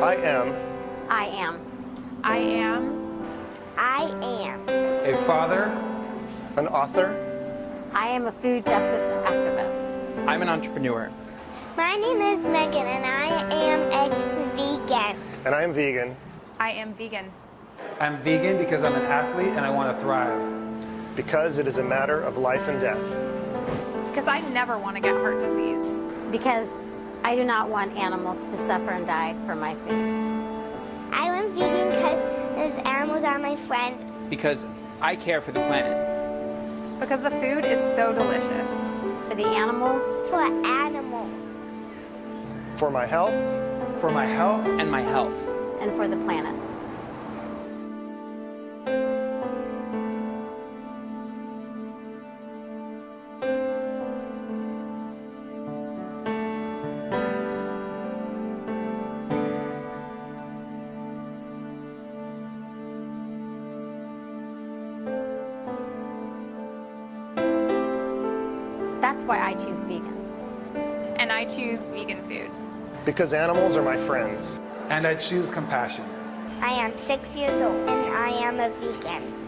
I am. I am. I am. I am. A father. An author. I am a food justice activist. I'm an entrepreneur. My name is Megan and I am a vegan. And I am vegan. I am vegan. I'm vegan because I'm an athlete and I want to thrive. Because it is a matter of life and death. Because I never want to get heart disease. Because I do not want animals to suffer and die for my food. I am vegan because animals are my friends. Because I care for the planet. Because the food is so delicious. For the animals. For animals. For my health. For my health. And my health. And for the planet. That's why I choose vegan. And I choose vegan food. Because animals are my friends. And I choose compassion. I am 6 years old and I am a vegan.